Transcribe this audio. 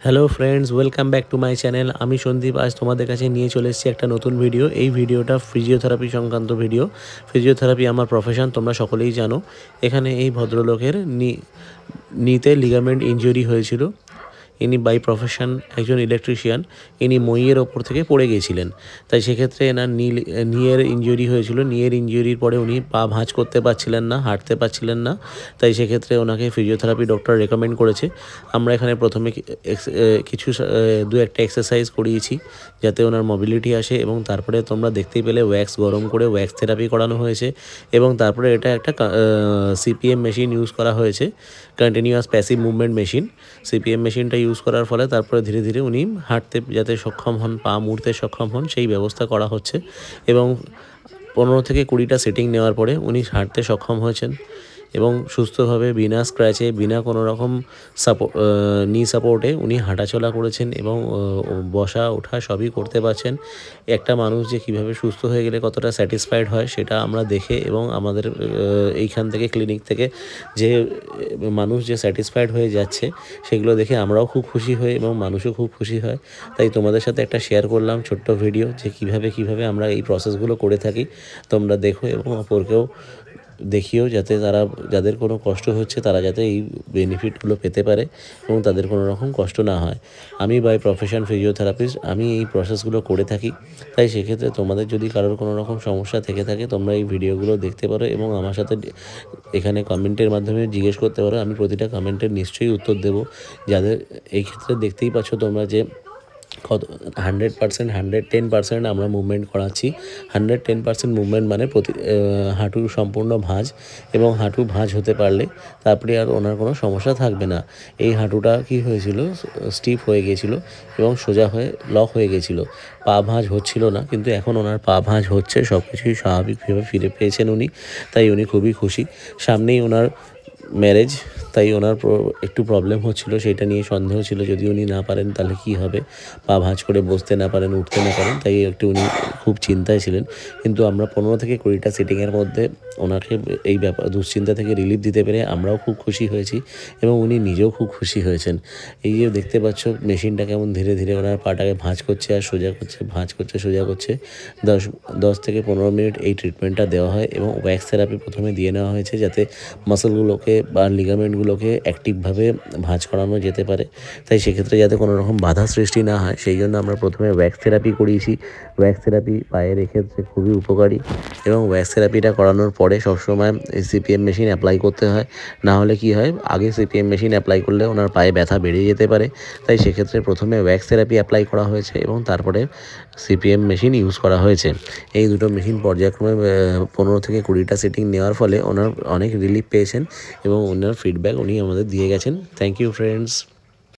Hello friends, welcome back to my channel. আমি সন্দীপ। আজ তোমাদের কাছে নিয়ে চলে এসেছি একটা নতুন ভিডিও। এই ভিডিওটা ফিজিওথেরাপি সংক্রান্ত ভিডিও। ফিজিওথেরাপি আমার প্রফেশন, তোমরা সকলেই জানো। এখানে এই ভদ্রলোকের নিতে লিগামেন্ট ইনজুরি হয়েছিল। ইনি বাই প্রফেশন একজন ইলেকট্রিশিয়ান। ইনি মইয়ের ওপর থেকে পড়ে গিয়েছিলেন, তাই সেক্ষেত্রে এনার নিয়ের ইনজুরি হয়েছিল। নিয়ের ইনজুরির পরে উনি পা ভাঁজ করতে পারছিলেন না, হাঁটতে পারছিলেন না, তাই সেক্ষেত্রে ওনাকে ফিজিওথেরাপি ডক্টর রেকমেন্ড করেছে। আমরা এখানে প্রথমে কিছু দু একটা এক্সারসাইজ করিয়েছি যাতে ওনার মোবিলিটি আসে, এবং তারপরে তোমরা দেখতেই পেলে ওয়্যাক্স গরম করে ওয়্যাক্স থেরাপি করানো হয়েছে, এবং তারপরে এটা একটা সিপিএম মেশিন ইউজ করা হয়েছে, continuous passive movement machine. CPM মেশিনটা ইউজ করার ফলে তারপরে ধীরে ধীরে উনি হাঁটতে যাতে সক্ষম হন, পা মুড়তে সক্ষম হন, সেই ব্যবস্থা করা হচ্ছে। এবং 15 থেকে 20টা সেটিং নেওয়ার পরে উনি হাঁটতে সক্ষম হয়েছেন এবং সুস্থভাবে বিনা স্ক্র্যাচে, বিনা কোনো রকম নি সাপোর্টে উনি হাঁটাচলা করেছেন এবং বসা ওঠা সবই করতে পারছেন। একটা মানুষ যে কীভাবে সুস্থ হয়ে গেলে কতটা স্যাটিসফাইড হয় সেটা আমরা দেখে, এবং আমাদের এইখান থেকে ক্লিনিক থেকে যে মানুষ যে স্যাটিসফাইড হয়ে যাচ্ছে সেগুলো দেখে আমরাও খুব খুশি হই এবং মানুষও খুব খুশি হয়। তাই তোমাদের সাথে একটা শেয়ার করলাম ছোট্ট ভিডিও, যে কীভাবে আমরা এই প্রসেসগুলো করে থাকি। তোমরা দেখো এবং অপরকেও দেখিও, যাতে যাদের কোনো কষ্ট হচ্ছে তারা যাতে এই বেনিফিটগুলো পেতে পারে এবং তাদের কোনো রকম কষ্ট না হয়। আমি বাই প্রফেশন ফিজিওথেরাপিস্ট, আমি এই প্রসেসগুলো করে থাকি। তাই সেক্ষেত্রে তোমাদের যদি কারোর কোনো রকম সমস্যা থেকে থাকে তোমরা এই ভিডিওগুলো দেখতে পারো এবং আমার সাথে এখানে কমেন্টের মাধ্যমে জিজ্ঞেস করতে পারো। আমি প্রতিটা কমেন্টের নিশ্চয়ই উত্তর দেবো। যাদের এই ক্ষেত্রে দেখতেই পাচ্ছ তোমরা যে 100% 110% আমরা মুভমেন্ট করাচ্ছি। 110% মুভমেন্ট মানে হাঁটু সম্পূর্ণ ভাঁজ, এবং হাঁটু ভাঁজ হতে পারলে তারপরে আর ওনার কোনো সমস্যা থাকবে না। এই হাঁটুটা কি হয়েছিল, স্টিফ হয়ে গিয়েছিল এবং সোজা হয়ে লক হয়ে গিয়েছিল, পা ভাঁজ হচ্ছিল না, কিন্তু এখন ওনার পা ভাঁজ হচ্ছে, সব কিছুই স্বাভাবিকভাবে ফিরে পেয়েছেন উনি। তাই উনি খুবই খুশি। সামনেই ওনার ম্যারেজ, তাই ওনার একটু প্রবলেম হচ্ছিল, সেটা নিয়ে সন্দেহ ছিল যদি উনি না পারেন তাহলে কি হবে, পা ভাঁজ করে বসতে না পারেন, উঠতে না পারেন, তাই একটু উনি খুব চিন্তায় ছিলেন। কিন্তু আমরা 15 থেকে 20টা সিটিংয়ের মধ্যে ওনাকে এই দুশ্চিন্তা থেকে রিলিফ দিতে পেরে আমরাও খুব খুশি হয়েছি এবং উনি নিজেও খুব খুশি হয়েছেন। এই যে দেখতে পাচ্ছ মেশিনটা কেমন ধীরে ধীরে ওনার পাটাকে ভাঁজ করছে আর সোজা করছে, ভাঁজ করছে সোজা করছে। 10 থেকে 15 মিনিট এই ট্রিটমেন্টটা দেওয়া হয় এবং ওয়্যাক্স থেরাপি প্রথমে দিয়ে নেওয়া হয়েছে যাতে মাসলগুলোকে বা লিগামেন্টগুলোকে অ্যাক্টিভভাবে ভাঁজ করানো যেতে পারে। তাই সেক্ষেত্রে যাতে কোনো রকম বাধা সৃষ্টি না হয় সেই জন্য আমরা প্রথমে ওয়্যাক্স থেরাপি করিয়েছি। ওয়্যাক্স থেরাপি পায়ের এক্ষেত্রে খুবই উপকারী, এবং ওয়্যাক্স থেরাপিটা করানোর পরে সবসময় সিপিএম মেশিন অ্যাপ্লাই করতে হয়। না হলে কি হয়, আগে সিপিএম মেশিন অ্যাপ্লাই করলে ওনার পায়ে ব্যথা বেড়ে যেতে পারে। তাই সেক্ষেত্রে প্রথমে ওয়্যাক্স থেরাপি অ্যাপ্লাই করা হয়েছে এবং তারপরে সিপিএম মেশিন ইউজ করা হয়েছে। এই দুটো মেশিন পর্যায়ক্রমে 15 থেকে 20টা সেটিং নেওয়ার ফলে ওনার অনেক রিলিফ পেয়েছেন এবং ওনার ফিডব্যাক উনি আমাদের দিয়ে গেছেন। Thank you friends.